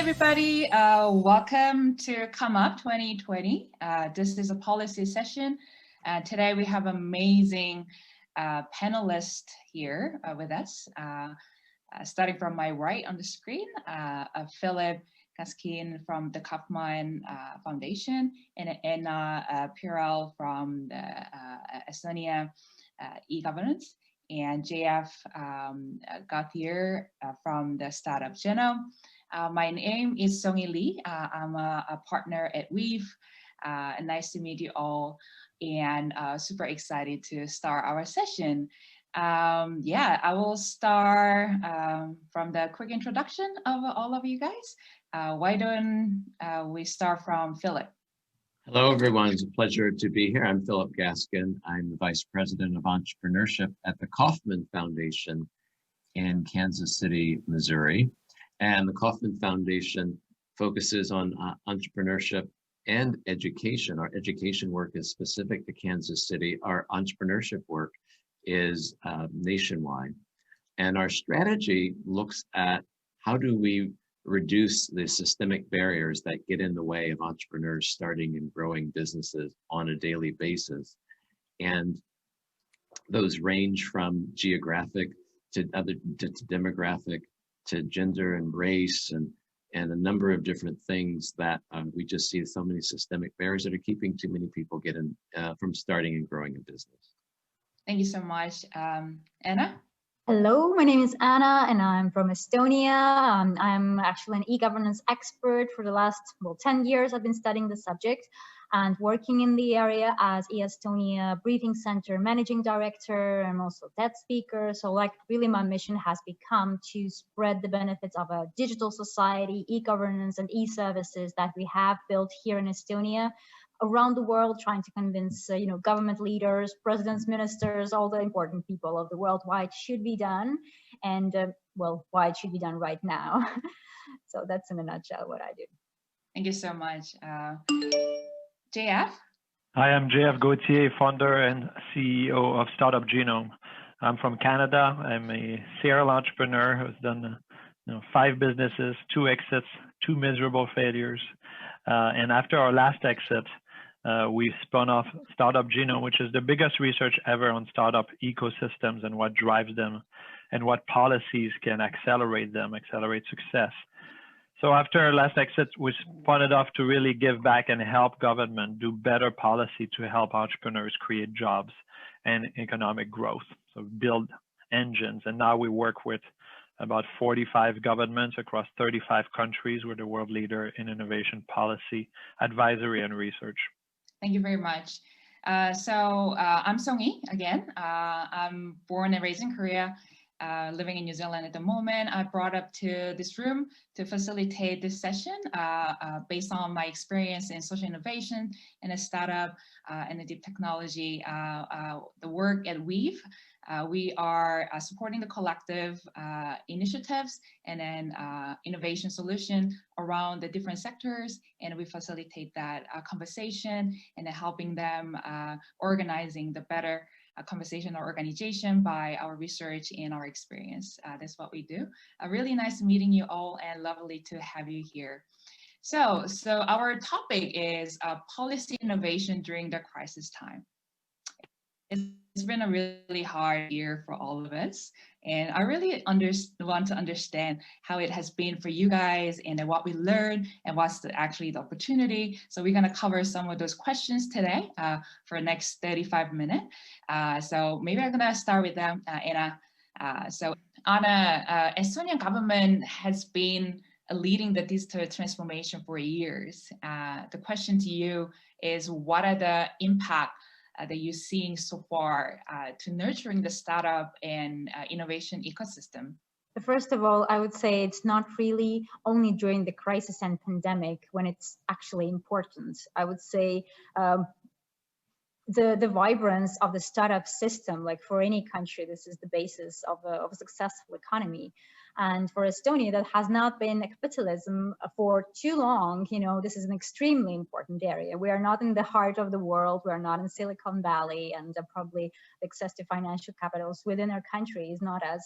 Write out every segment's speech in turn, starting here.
everybody. Welcome to Come Up 2020. This is a policy session. Today we have amazing panelists here with us. Starting from my right on the screen, Philip Gaskin from the Kaufman Foundation, and Anna Pirel from the Estonia e-governance, and JF Gauthier from the startup Genome. My name is Songy Lee. I'm a partner at Weave. Nice to meet you all, and super excited to start our session. Yeah, I will start from the quick introduction of all of you guys. Why don't we start from Philip? Hello, everyone. It's a pleasure to be here. I'm Philip Gaskin. I'm the Vice President of Entrepreneurship at the Kaufman Foundation in Kansas City, Missouri. And the Kaufman Foundation focuses on entrepreneurship and education. Our education work is specific to Kansas City. Our entrepreneurship work is nationwide. And our strategy looks at how do we reduce the systemic barriers that get in the way of entrepreneurs starting and growing businesses on a daily basis. And those range from geographic to demographic to gender and race and a number of different things that we just see so many systemic barriers that are keeping too many people from starting and growing a business. Thank you so much. Anna? Hello, my name is Anna and I'm from Estonia. I'm actually an e-governance expert. For the last 10 years. I've been studying the subject and working in the area as eStonia Briefing Center Managing Director. I'm also TED speaker. So really my mission has become to spread the benefits of a digital society, e-governance and e-services that we have built here in Estonia around the world, trying to convince government leaders, presidents, ministers, all the important people of the world why it should be done, and why it should be done right now. So that's in a nutshell what I do. Thank you so much. JF? Hi, I'm JF Gauthier, founder and CEO of Startup Genome. I'm from Canada. I'm a serial entrepreneur who's done 5 businesses, 2 exits, 2 miserable failures. And after our last exit, we spun off Startup Genome, which is the biggest research ever on startup ecosystems and what drives them and what policies can accelerate them, accelerate success. So after our last exit, we spun it off to really give back and help government do better policy to help entrepreneurs create jobs and economic growth. So build engines. And now we work with about 45 governments across 35 countries. We're the world leader in innovation policy, advisory, and research. Thank you very much. So I'm Songy again. I'm born and raised in Korea, living in New Zealand at the moment. I brought up to this room to facilitate this session based on my experience in social innovation in a startup and the deep technology, the work at Weave. We are supporting the collective initiatives and then innovation solution around the different sectors, and we facilitate that conversation and helping them organizing the better conversation or organization by our research and our experience. That's what we do. Really nice meeting you all and lovely to have you here. So our topic is policy innovation during the crisis time. It's been a really hard year for all of us, and I really want to understand how it has been for you guys and what we learned and what's actually the opportunity. So we're going to cover some of those questions today for the next 35 minutes. So maybe I'm going to start with them, Anna. So Anna, Estonian government has been leading the digital transformation for years. The question to you is, what are the impact that you're seeing so far to nurturing the startup and innovation ecosystem? First of all, I would say it's not really only during the crisis and pandemic when it's actually important. I would say the vibrance of the startup system, like for any country, this is the basis of a successful economy. And for Estonia, that has not been a capitalism for too long. This is an extremely important area. We are not in the heart of the world. We are not in Silicon Valley, and probably access to financial capitals within our country is not as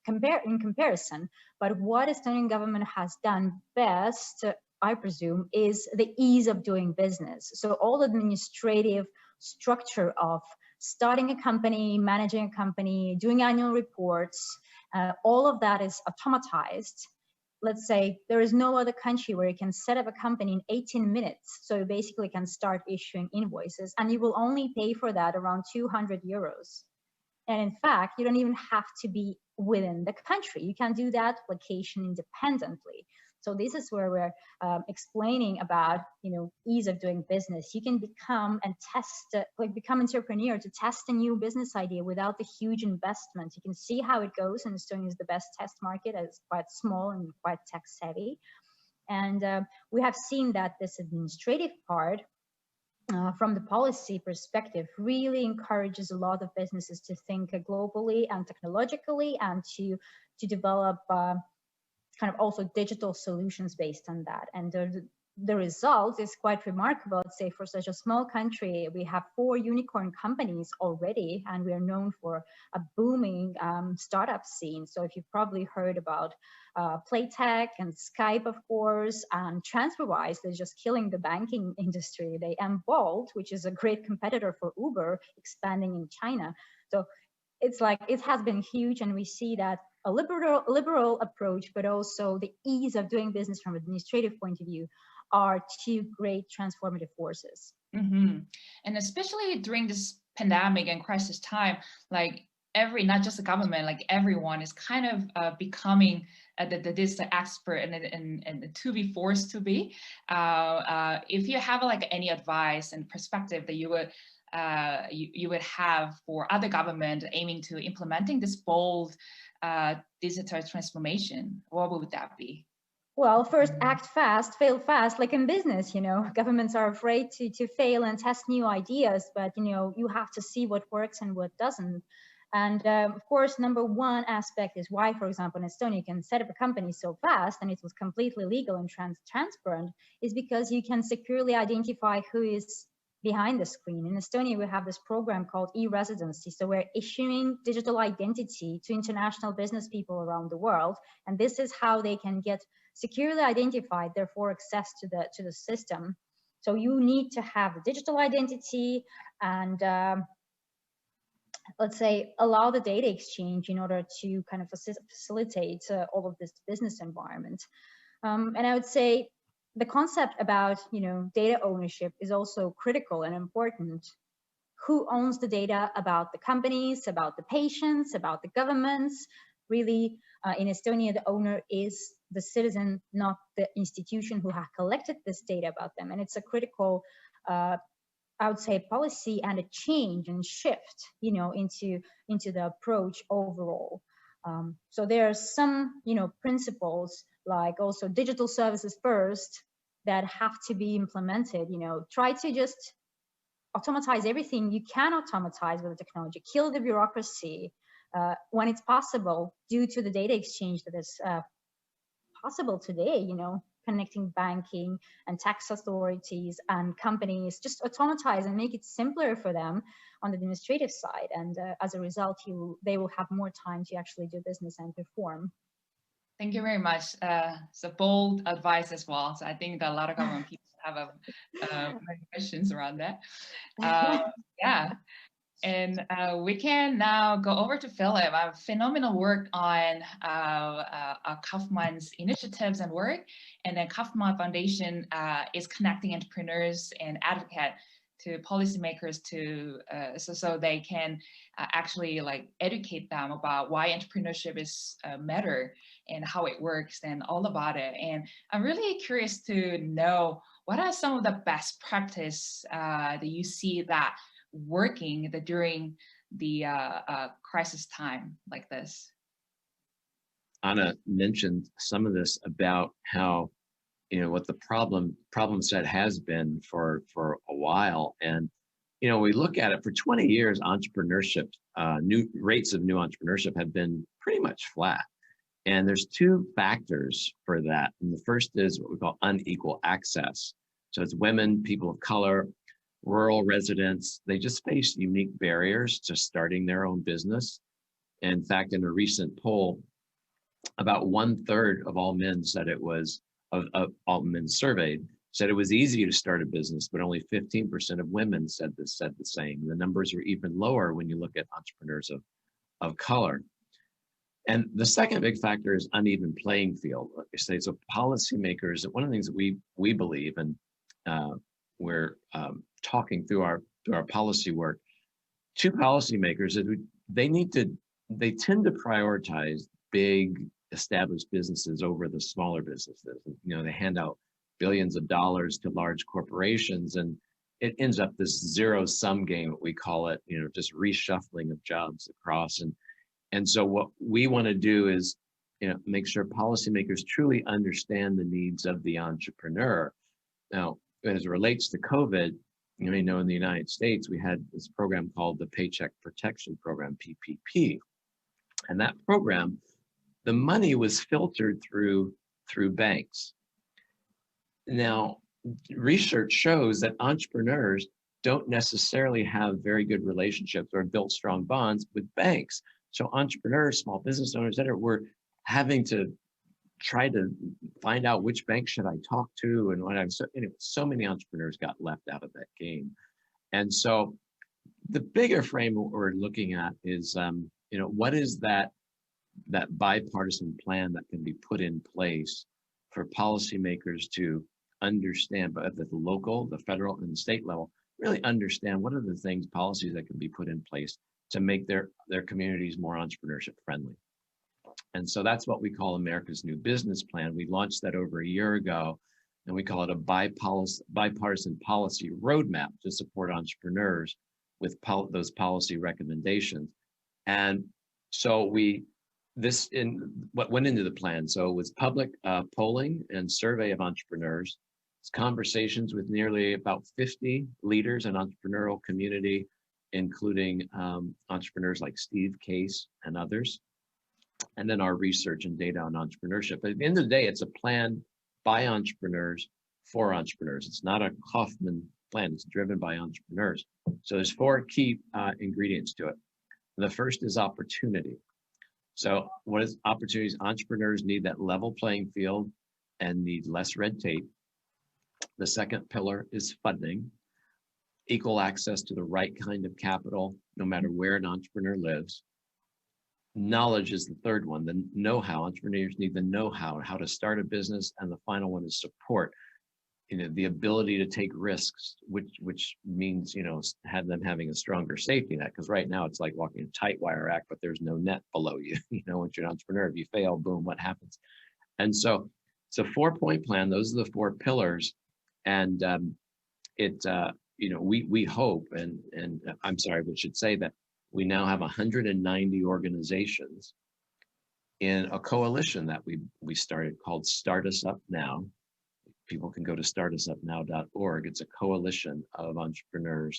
in comparison. But what Estonian government has done best, I presume, is the ease of doing business. So all administrative structure of starting a company, managing a company, doing annual reports, all of that is automatized. Let's say there is no other country where you can set up a company in 18 minutes. So you basically can start issuing invoices, and you will only pay for that around 200 euros. And in fact, you don't even have to be within the country. You can do that location independently. So this is where we're explaining about, ease of doing business. You can become and test, become entrepreneur to test a new business idea without the huge investment. You can see how it goes, and Estonia is the best test market, as it's quite small and quite tech savvy. And we have seen that this administrative part, from the policy perspective, really encourages a lot of businesses to think globally and technologically, and to develop kind of also digital solutions based on that. And the result is quite remarkable. Let's say for such a small country, we have 4 unicorn companies already, and we are known for a booming startup scene. So if you've probably heard about Playtech and Skype, of course, and TransferWise, they're just killing the banking industry. They Bolt, which is a great competitor for Uber, expanding in China. So it's like, it has been huge, and we see that a liberal approach, but also the ease of doing business from an administrative point of view, are 2 great transformative forces. Mm-hmm. And especially during this pandemic and crisis time, like not just the government, like everyone is kind of becoming this expert and to be forced to be. If you have like any advice and perspective that you would have for other government aiming to implementing this bold digital transformation, what would that be? Well, first, act fast, fail fast, like in business, governments are afraid to fail and test new ideas, but, you have to see what works and what doesn't. And of course, number one aspect is why, for example, in Estonia, you can set up a company so fast and it was completely legal and transparent, is because you can securely identify who is behind the screen. In Estonia, we have this program called e-residency. So we're issuing digital identity to international business people around the world. And this is how they can get securely identified, therefore access to the system. So you need to have a digital identity and let's say allow the data exchange in order to kind of facilitate all of this business environment. And I would say the concept about data ownership is also critical and important. Who owns the data about the companies, about the patients, about the governments? Really, in Estonia, the owner is the citizen, not the institution who have collected this data about them. And it's a critical, I would say, policy and a change and shift, into the approach overall. So there are some, principles like also digital services first that have to be implemented. Try to just automatize everything you can automatize with the technology. Kill the bureaucracy when it's possible, due to the data exchange that is possible today. Connecting banking and tax authorities and companies, just automatize and make it simpler for them on the administrative side. And as a result, they will have more time to actually do business and perform. Thank you very much. So bold advice as well. So I think that a lot of government people have many questions around that. Yeah. And we can now go over to Philip. I have phenomenal work on Kaufmann's initiatives and work. And then Kaufmann Foundation is connecting entrepreneurs and advocates to policymakers so they can actually educate them about why entrepreneurship is matter and how it works and all about it. And I'm really curious to know, what are some of the best practice that you see that working during the crisis time like this? Anna mentioned some of this about how, what the problem set has been for a while. And, we look at it for 20 years, entrepreneurship, new rates of new entrepreneurship have been pretty much flat. And there's 2 factors for that. And the first is what we call unequal access. So it's women, people of color, rural residents. They just face unique barriers to starting their own business. In fact, in a recent poll, about 1/3 of all men said it was, of all men surveyed, said it was easy to start a business, but only 15% of women said the same. The numbers are even lower when you look at entrepreneurs of color. And the second big factor is uneven playing field. Like I say, so policymakers, one of the things that we believe, and we're talking through our policy work to policymakers, that they tend to prioritize big established businesses over the smaller businesses. You know, they hand out billions of dollars to large corporations, and it ends up this zero-sum game, what we call it, you know, just reshuffling of jobs across. And so what we want to do is, you know, make sure policymakers truly understand the needs of the entrepreneur. Now, as it relates to COVID, you may know in the United States, we had this program called the Paycheck Protection Program, PPP. And that program, the money was filtered through banks. Now, research shows that entrepreneurs don't necessarily have very good relationships or built strong bonds with banks. So entrepreneurs, small business owners that were having to try to find out which bank should I talk to and what. So many entrepreneurs got left out of that game. And so the bigger frame we're looking at is, you know, what is that bipartisan plan that can be put in place for policymakers to understand, but at the local, the federal, and the state level, really understand what are the things, policies that can be put in place to make their communities more entrepreneurship friendly. And so that's what we call America's New Business Plan. We launched that over a year ago, and we call it a bipartisan policy roadmap to support entrepreneurs with those policy recommendations. And so what went into the plan. So it was public polling and survey of entrepreneurs. It's conversations with nearly about 50 leaders in entrepreneurial community, including entrepreneurs like Steve Case and others. And then our research and data on entrepreneurship. But at the end of the day, it's a plan by entrepreneurs for entrepreneurs. It's not a Kauffman plan. It's driven by entrepreneurs. So there's 4 key ingredients to it. The first is opportunity. So what is opportunities? Entrepreneurs need that level playing field and need less red tape. The second pillar is funding, equal access to the right kind of capital, no matter where an entrepreneur lives. Knowledge is the third one, the know-how. Entrepreneurs need the know-how, how to start a business. And the final one is support. You know, the ability to take risks, which means, you know, have them having a stronger safety net. Because right now it's like walking a tight wire rack, but there's no net below you. You know, once you're an entrepreneur, if you fail, boom, what happens? And so it's a 4-point plan. Those are the 4 pillars. And you know, we hope, and I'm sorry, but should say that we now have 190 organizations in a coalition that we started called Start Us Up Now. People can go to startusupnow.org. It's a coalition of entrepreneur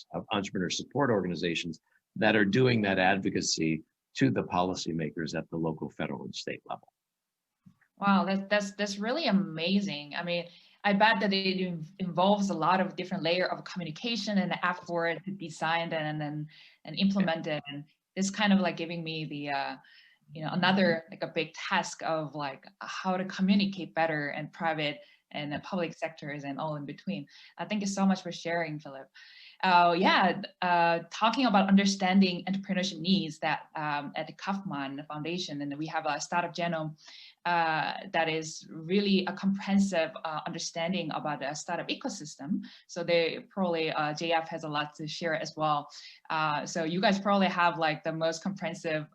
support organizations that are doing that advocacy to the policymakers at the local, federal, and state level. Wow, that's really amazing. I mean, I bet that it involves a lot of different layers of communication and effort to design and implement it. And it's kind of like giving me the, you know, another like a big task of like how to communicate better in private and the public sectors and all in between. Thank you so much for sharing, Philip. Talking about understanding entrepreneurship needs that at the Kauffman Foundation, and we have a Startup Genome that is really a comprehensive understanding about the startup ecosystem. So they probably, JF has a lot to share as well. So you guys probably have like the most comprehensive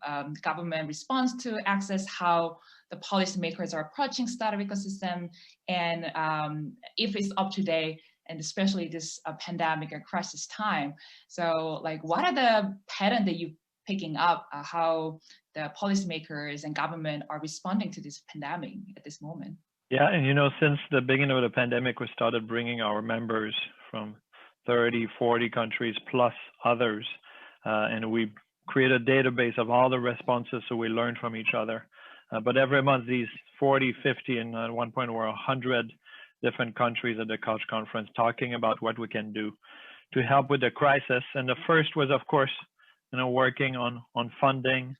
government response to access how the policymakers are approaching startup ecosystem, and if it's up to date, and especially this pandemic and crisis time. So like, what are the patterns that you're picking up, how the policymakers and government are responding to this pandemic at this moment? Yeah, and you know, since the beginning of the pandemic, we started bringing our members from 30, 40 countries plus others, and we created a database of all the responses so we learned from each other. But every month, these 40, 50, and at one point were 100 different countries at the Couch Conference talking about what we can do to help with the crisis. And the first was, of course, you know, working on funding,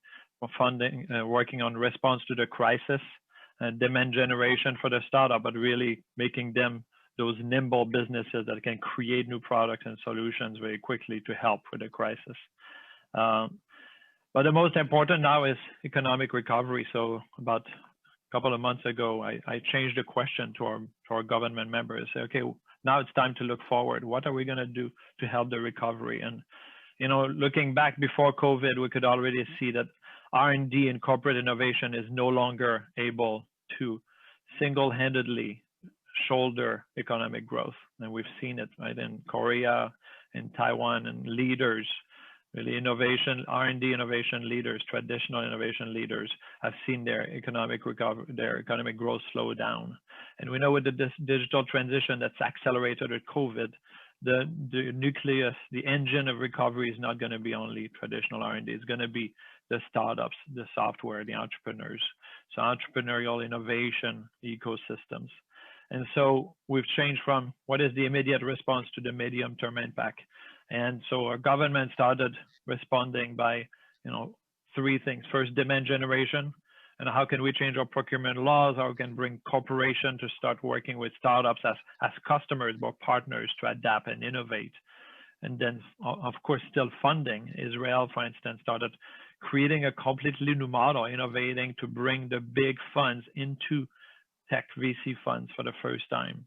funding, working on response to the crisis, demand generation for the startup, but really making them those nimble businesses that can create new products and solutions very quickly to help with the crisis. But the most important now is economic recovery. So about a couple of months ago, I changed the question to our government members. Say, okay, now it's time to look forward. What are we going to do to help the recovery? And looking back before COVID, we could already see that R&D and corporate innovation is no longer able to single-handedly shoulder economic growth. And we've seen it right in Korea, in Taiwan, and leaders, really innovation, R&D innovation leaders, traditional innovation leaders have seen their economic recovery, their economic growth slow down. And we know with the digital transition that's accelerated with COVID, the nucleus, the engine of recovery is not going to be only traditional R&D. It's going to be the startups, the software, the entrepreneurs. So entrepreneurial innovation ecosystems. And so we've changed from what is the immediate response to the medium-term impact. And so our government started responding by, three things. First, demand generation. And how can we change our procurement laws? How we can bring corporations to start working with startups as customers or partners to adapt and innovate. And then, of course, still funding. Israel, for instance, started creating a completely new model, innovating to bring the big funds into tech VC funds for the first time,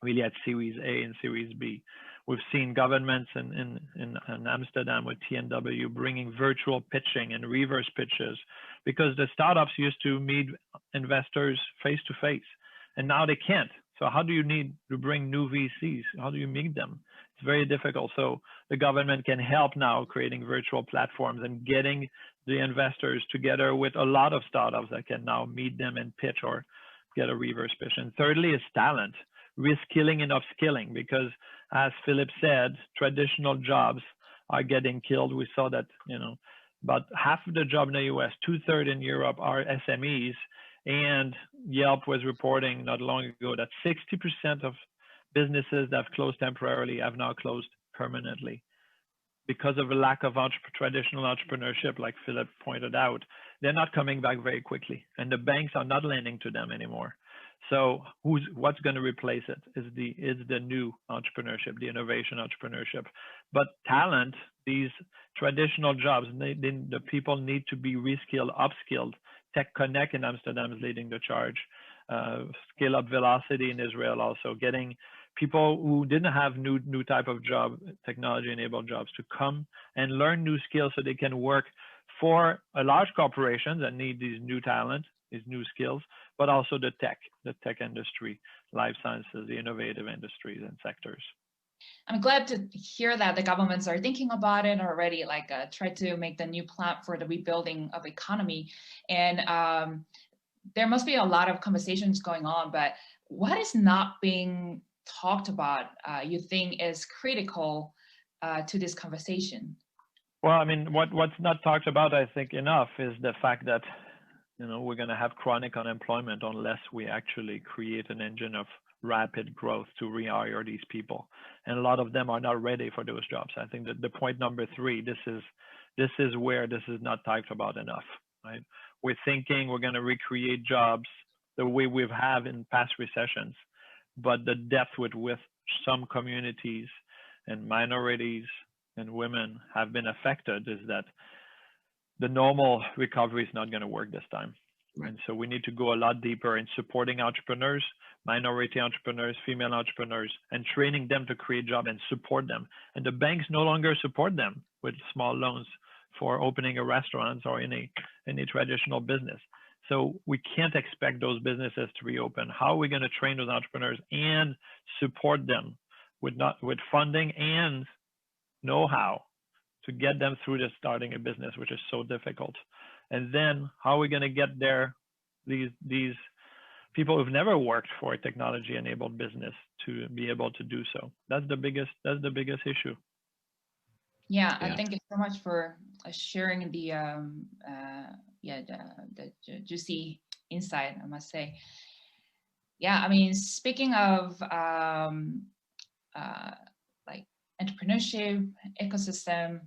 really at Series A and Series B. We've seen governments in Amsterdam with TNW bringing virtual pitching and reverse pitches because the startups used to meet investors face to face, and now they can't. So how do you need to bring new VCs? How do you meet them? It's very difficult. So the government can help now creating virtual platforms and getting the investors together with a lot of startups that can now meet them and pitch or get a reverse pitch. And thirdly is talent, reskilling and upskilling, because as Philip said, traditional jobs are getting killed. We saw that, about half of the job in the US, 2/3 in Europe are SMEs. And Yelp was reporting not long ago that 60% of businesses that have closed temporarily have now closed permanently because of a lack of traditional entrepreneurship, like Philip pointed out. They're not coming back very quickly, and the banks are not lending to them anymore. So what's going to replace it is the new entrepreneurship, the innovation entrepreneurship. But talent, these traditional jobs, the people need to be reskilled, upskilled. Tech Connect in Amsterdam is leading the charge. Scale Up Velocity in Israel also, getting people who didn't have new type of job, technology-enabled jobs, to come and learn new skills so they can work for a large corporation that need these new talent, these new skills, but also the tech industry, life sciences, the innovative industries and sectors. I'm glad to hear that the governments are thinking about it already, try to make the new plan for the rebuilding of economy. And there must be a lot of conversations going on, but what is not being talked about, you think is critical to this conversation? Well, I mean, what's not talked about, I think, enough is the fact that, we're going to have chronic unemployment unless we actually create an engine of rapid growth to rehire these people. And a lot of them are not ready for those jobs. I think that the point number 3, this is where this is not talked about enough, right? We're thinking we're going to recreate jobs the way we've had in past recessions, but the depth with which some communities and minorities and women have been affected is that the normal recovery is not going to work this time. And so we need to go a lot deeper in supporting entrepreneurs, minority entrepreneurs, female entrepreneurs, and training them to create jobs and support them. And the banks no longer support them with small loans for opening a restaurant or any traditional business. So we can't expect those businesses to reopen. How are we going to train those entrepreneurs and support them with funding and know-how to get them through the starting a business, which is so difficult? And then how are we going to get there these people who've never worked for a technology-enabled business to be able to do so? That's the biggest issue. Yeah, thank you so much for sharing the juicy insight, I must say. Yeah, I mean, speaking of entrepreneurship, ecosystem,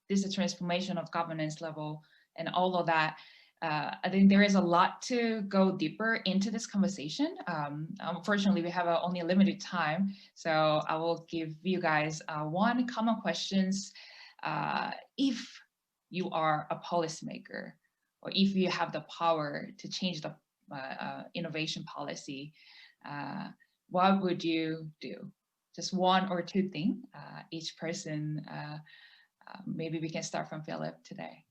digital transformation of governance level, and all of that. I think there is a lot to go deeper into this conversation. Unfortunately, we have only a limited time, so I will give you guys one common questions. If you are a policymaker, or if you have the power to change the innovation policy, what would you do? Just one or two things, each person. Maybe we can start from Philip today.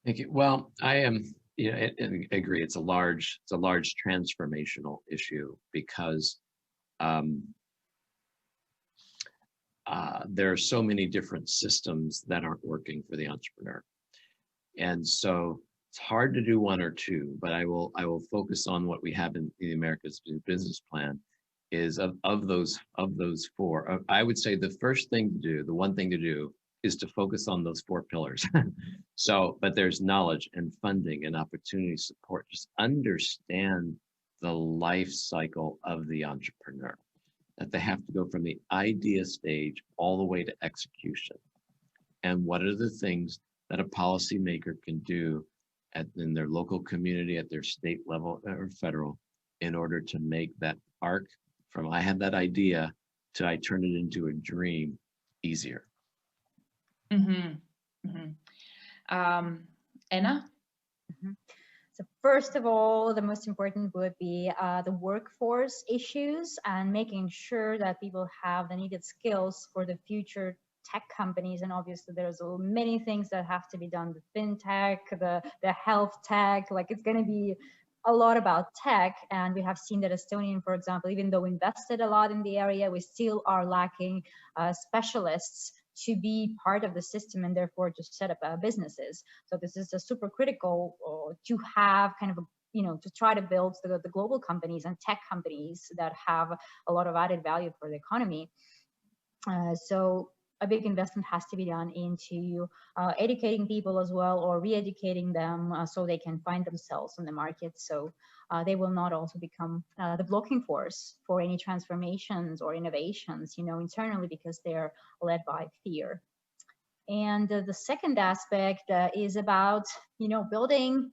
Thank you. Well, I am, I agree. It's a large transformational issue because there are so many different systems that aren't working for the entrepreneur, and so it's hard to do one or two. But I will focus on what we have in the America's Business Plan. Is of those four, I would say the first thing to do, the one thing to do, is to focus on those four pillars. So, but there's knowledge and funding and opportunity support. Just understand the life cycle of the entrepreneur, that they have to go from the idea stage all the way to execution. And what are the things that a policymaker can do in their local community, at their state level or federal, in order to make that arc from I had that idea to I turn it into a dream easier. Anna? So first of all, the most important would be the workforce issues and making sure that people have the needed skills for the future tech companies. And obviously there's many things that have to be done, the fintech, the health tech, like it's going to be a lot about tech. And we have seen that Estonian, for example, even though we invested a lot in the area, we still are lacking specialists to be part of the system and therefore to set up businesses. So this is a super critical to have kind of to try to build the global companies and tech companies that have a lot of added value for the economy. So a big investment has to be done into educating people as well, or re-educating them so they can find themselves on the market. So they will not also become the blocking force for any transformations or innovations, internally, because they're led by fear. And the second aspect is about, building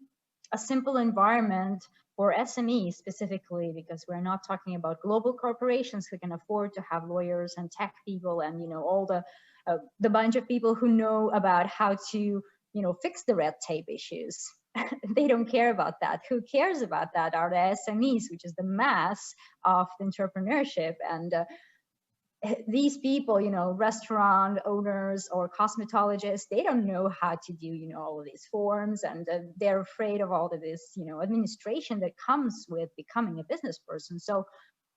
a simple environment for SMEs specifically, because we're not talking about global corporations who can afford to have lawyers and tech people and, all the bunch of people who know about how to, fix the red tape issues. They don't care about that. Who cares about that are the SMEs, which is the mass of the entrepreneurship. And these people, restaurant owners or cosmetologists, they don't know how to do, all of these forms, and they're afraid of all of this, administration that comes with becoming a business person. So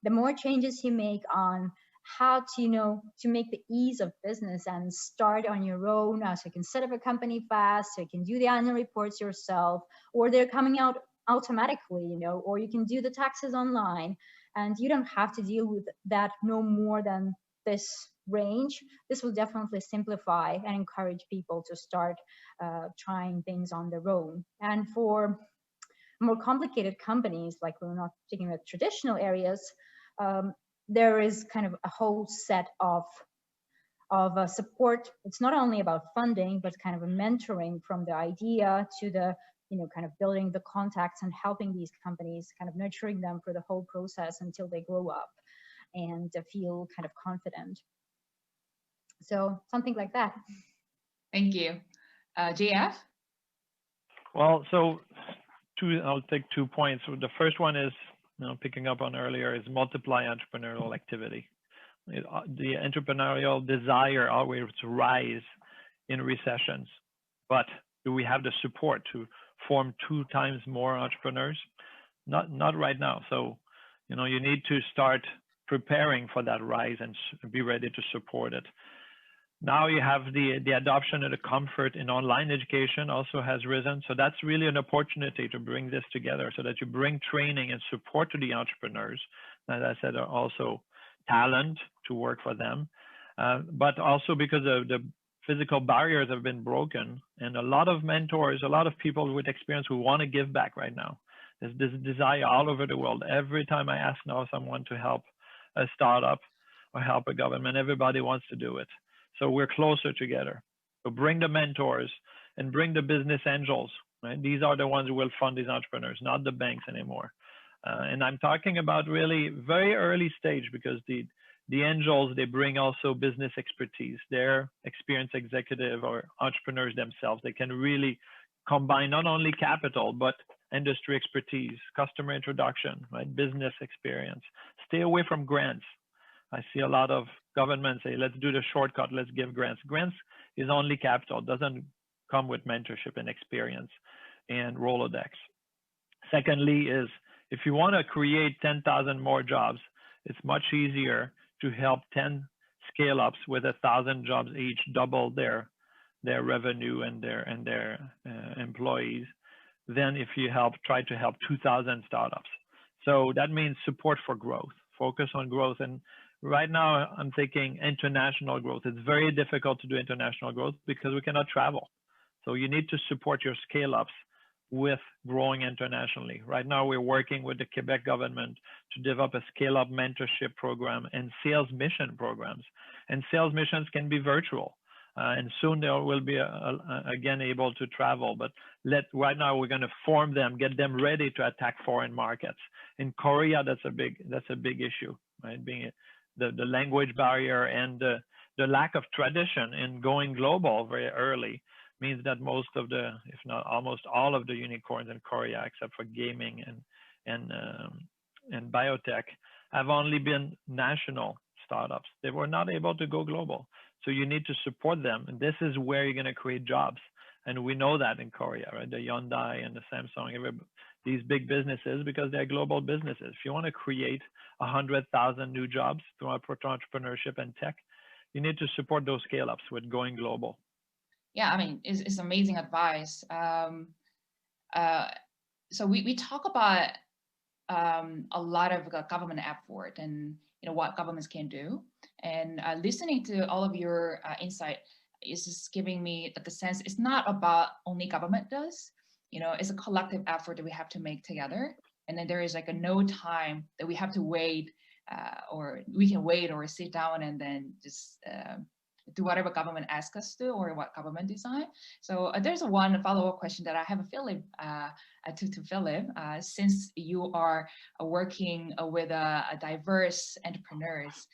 the more changes you make on how to, to make the ease of business and start on your own, so you can set up a company fast, so you can do the annual reports yourself, or they're coming out automatically, or you can do the taxes online, and you don't have to deal with that no more than this range. This will definitely simplify and encourage people to start trying things on their own. And for more complicated companies, like we're not taking the traditional areas, there is kind of a whole set of support. It's not only about funding, but kind of a mentoring from the idea to the kind of building the contacts and helping these companies, kind of nurturing them for the whole process until they grow up and feel kind of confident. So something like that. Thank you. JF? Well, so I'll take 2 points. So the first one is, picking up on earlier, is multiply entrepreneurial activity. The entrepreneurial desire always rise in recessions, but do we have the support to form 2 times more entrepreneurs? Not right now. So, you need to start preparing for that rise and be ready to support it. Now you have the adoption and the comfort in online education also has risen. So that's really an opportunity to bring this together so that you bring training and support to the entrepreneurs. As I said, are also talent to work for them, but also because of the physical barriers have been broken, and a lot of mentors, a lot of people with experience who want to give back right now. There's this desire all over the world. Every time I ask now someone to help a startup or help a government, everybody wants to do it. So we're closer together. So bring the mentors and bring the business angels, right? These are the ones who will fund these entrepreneurs, not the banks anymore. And I'm talking about really very early stage, because the angels, they bring also business expertise. They're experienced executive or entrepreneurs themselves. They can really combine not only capital, but industry expertise, customer introduction, right? Business experience. Stay away from grants. I see a lot of governments say, let's do the shortcut, let's give grants. Grants is only capital, doesn't come with mentorship and experience and Rolodex. Secondly is, if you want to create 10,000 more jobs, it's much easier to help 10 scale-ups with 1,000 jobs each, double their revenue and their employees, than if you try to help 2,000 startups. So that means support for growth, focus on growth. And right now I'm thinking international growth. It's very difficult to do international growth because we cannot travel. So you need to support your scale-ups with growing internationally. Right now, we're working with the Quebec government to develop a scale-up mentorship program and sales mission programs. And sales missions can be virtual. And soon they will be again able to travel. But right now we're going to form them, get them ready to attack foreign markets. In Korea, that's a big issue, right? Being the language barrier and the lack of tradition in going global very early means that most of the, if not almost all of the unicorns in Korea, except for gaming and biotech, have only been national startups. They were not able to go global. So you need to support them. And this is where you're going to create jobs. And we know that in Korea, right? The Hyundai and the Samsung, these big businesses, because they're global businesses. If you want to create 100,000 new jobs through entrepreneurship and tech, you need to support those scale-ups with going global. Yeah, I mean, it's amazing advice. So we talk about a lot of government effort and what governments can do. And listening to all of your insight is just giving me the sense it's not about only government does. It's a collective effort that we have to make together. And then there is like no time that we have to wait, or we can wait or sit down and then just do whatever government asks us to or what government design. So there's one follow-up question that I have to Philip, since you are working with diverse entrepreneurs.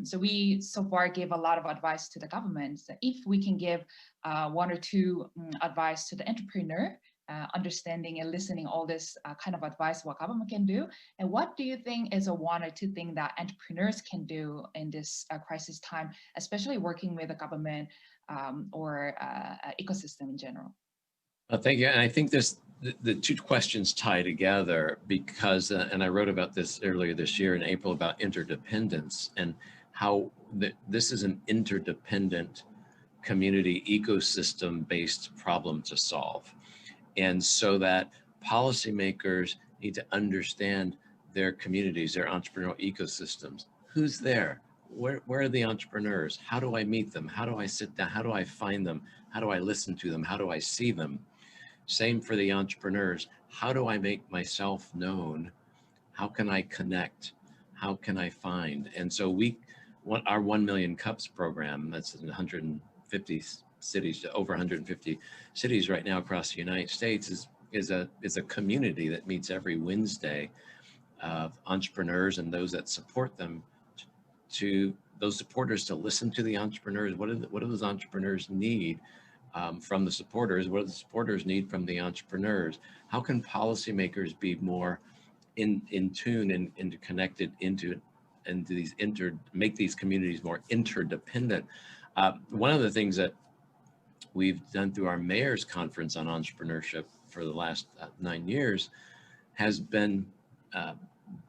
So we so far gave a lot of advice to the government. So if we can give one or two advice to the entrepreneur, understanding and listening all this kind of advice what government can do, and what do you think is a one or two thing that entrepreneurs can do in this crisis time, especially working with the government or ecosystem in general? Thank you. And I think the two questions tie together because, and I wrote about this earlier this year in April about interdependence and how this is an interdependent community ecosystem based problem to solve. And so that policymakers need to understand their communities, their entrepreneurial ecosystems. Who's there? Where are the entrepreneurs? How do I meet them? How do I sit down? How do I find them? How do I listen to them? How do I see them? Same for the entrepreneurs. How do I make myself known? How can I connect? How can I find? And so our 1 Million Cups program, that's in 150 cities, over 150 cities right now across the United States, is a community that meets every Wednesday of entrepreneurs and those that support them, to those supporters to listen to the entrepreneurs. What do those entrepreneurs need from the supporters? What do the supporters need from the entrepreneurs? How can policymakers be more in tune and connected into these make these communities more interdependent? One of the things that we've done through our mayor's conference on entrepreneurship for the last 9 years has been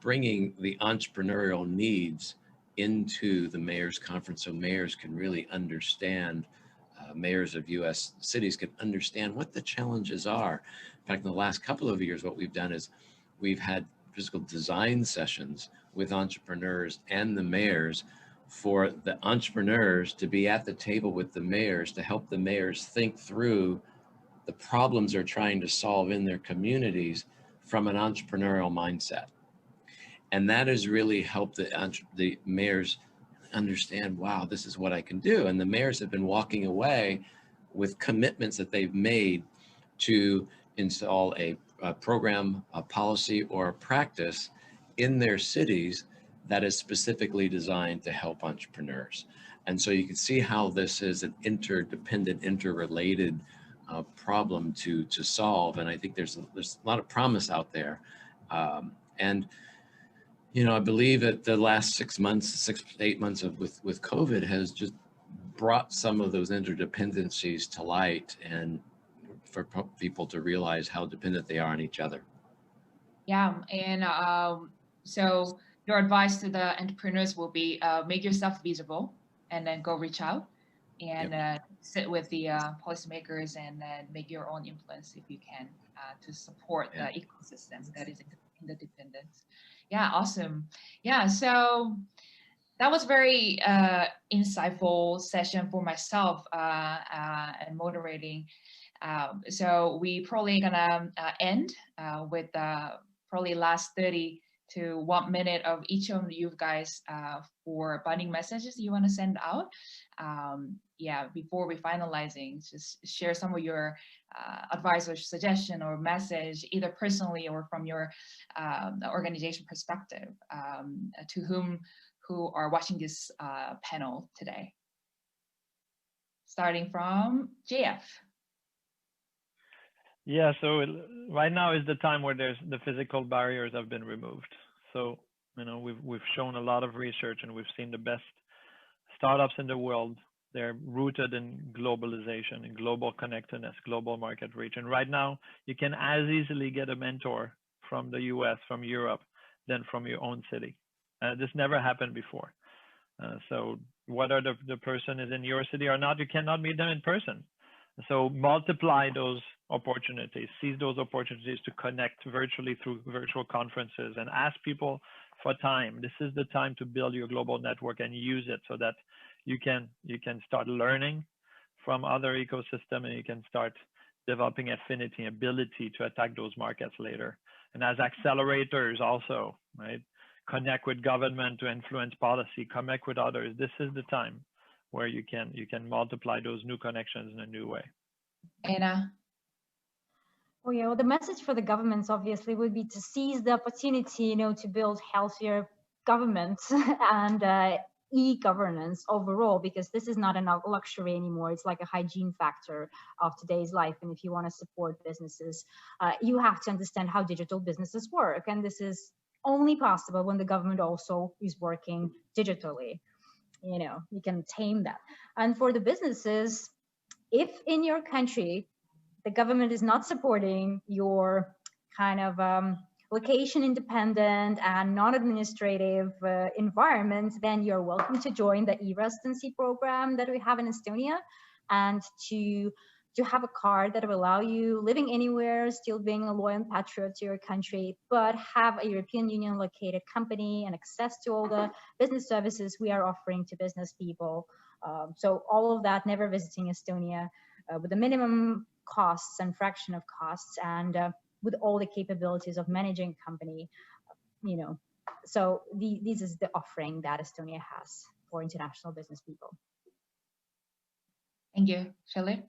bringing the entrepreneurial needs into the mayor's conference so mayors can really understand, mayors of US cities can understand what the challenges are. In fact, in the last couple of years, what we've done is we've had physical design sessions with entrepreneurs and the mayors for the entrepreneurs to be at the table with the mayors to help the mayors think through the problems they're trying to solve in their communities from an entrepreneurial mindset. And that has really helped the mayors understand, wow, this is what I can do. And the mayors have been walking away with commitments that they've made to install a program, a policy, or a practice in their cities that is specifically designed to help entrepreneurs. And so you can see how this is an interdependent, interrelated problem to solve. And I think there's a lot of promise out there. And you know, I believe that the last 6 months, 8 months with COVID has just brought some of those interdependencies to light, and for people to realize how dependent they are on each other. Yeah, and so your advice to the entrepreneurs will be make yourself visible, and then go reach out and sit with the policymakers, and then make your own influence if you can to support the ecosystem that is interdependent. Yeah, awesome. Yeah, so that was very insightful session for myself and moderating. So we probably gonna end with probably last 30 to 1 minute of each of you guys for budding messages you want to send out. Yeah, before we finalizing, just share some of your advice or suggestion or message, either personally or from your organization perspective, to who are watching this panel today. Starting from JF. Yeah, so right now is the time where the physical barriers have been removed. So, you know, we've shown a lot of research, and we've seen the best startups in the world. They're rooted in globalization, in global connectedness, global market reach. And right now, you can as easily get a mentor from the US, from Europe, than from your own city. This never happened before. So whether the person is in your city or not, you cannot meet them in person. So multiply those opportunities, seize those opportunities to connect virtually through virtual conferences, and ask people for time. This is the time to build your global network and use it so that you can start learning from other ecosystems, and you can start developing affinity, ability to attack those markets later. And as accelerators also, right? Connect with government to influence policy, connect with others. This is the time where you can multiply those new connections in a new way. Anna? Oh yeah, well, the message for the governments obviously would be to seize the opportunity, you know, to build healthier governments and e-governance overall, because this is not a luxury anymore. It's like a hygiene factor of today's life. And if you want to support businesses, you have to understand how digital businesses work. And this is only possible when the government also is working digitally. You know, you can tame that. And for the businesses, if in your country the government is not supporting your kind of location independent and non-administrative environment, then you're welcome to join the e-residency program that we have in Estonia, and to have a card that will allow you living anywhere, still being a loyal patriot to your country, but have a European Union located company and access to all the business services we are offering to business people. So all of that, never visiting Estonia with the minimum costs and fraction of costs, and with all the capabilities of managing a company, you know. So this is the offering that Estonia has for international business people. Thank you. Shelley?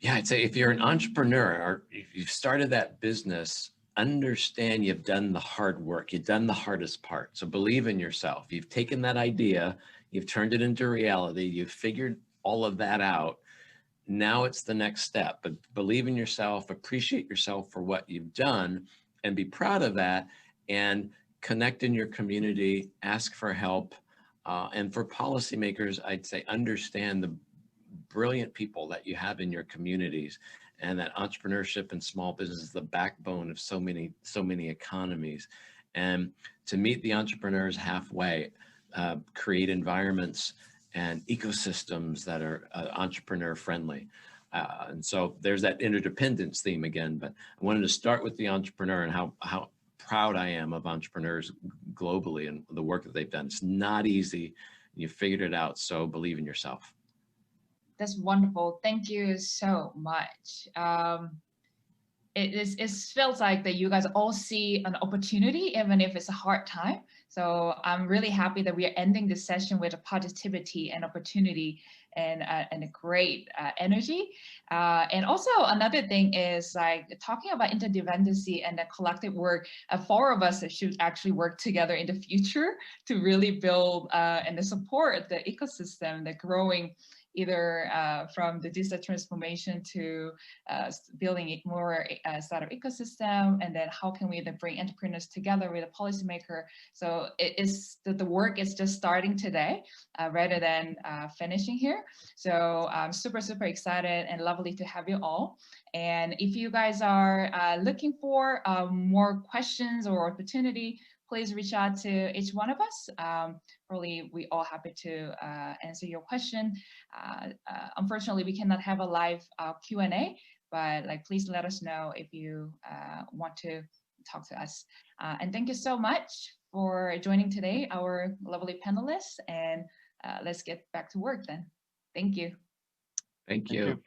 Yeah, I'd say if you're an entrepreneur or if you've started that business, understand you've done the hard work. You've done the hardest part. So believe in yourself. You've taken that idea, you've turned it into reality, you've figured all of that out. Now it's the next step, but believe in yourself, appreciate yourself for what you've done, and be proud of that, and connect in your community, ask for help. And for policymakers, I'd say understand the brilliant people that you have in your communities, and that entrepreneurship and small business is the backbone of so many economies. And to meet the entrepreneurs halfway, create environments and ecosystems that are entrepreneur friendly. And so there's that interdependence theme again, but I wanted to start with the entrepreneur and how proud I am of entrepreneurs globally and the work that they've done. It's not easy. You figured it out, so believe in yourself. That's wonderful. Thank you so much. it feels like that you guys all see an opportunity, even if it's a hard time. So I'm really happy that we are ending this session with a positivity and opportunity and a great energy. And also another thing is like talking about interdependency and the collective work. 4 of us should actually work together in the future to really build and support the ecosystem, the growing, either from the digital transformation to building more startup ecosystem, and then how can we then bring entrepreneurs together with a policymaker. So the work is just starting today rather than finishing here. So I'm super excited and lovely to have you all. And if you guys are looking for more questions or opportunity, please reach out to each one of us. Probably we all happy to answer your question. Unfortunately, we cannot have a live Q&A, but like please let us know if you want to talk to us. And thank you so much for joining today, our lovely panelists. And let's get back to work then. Thank you. Thank you.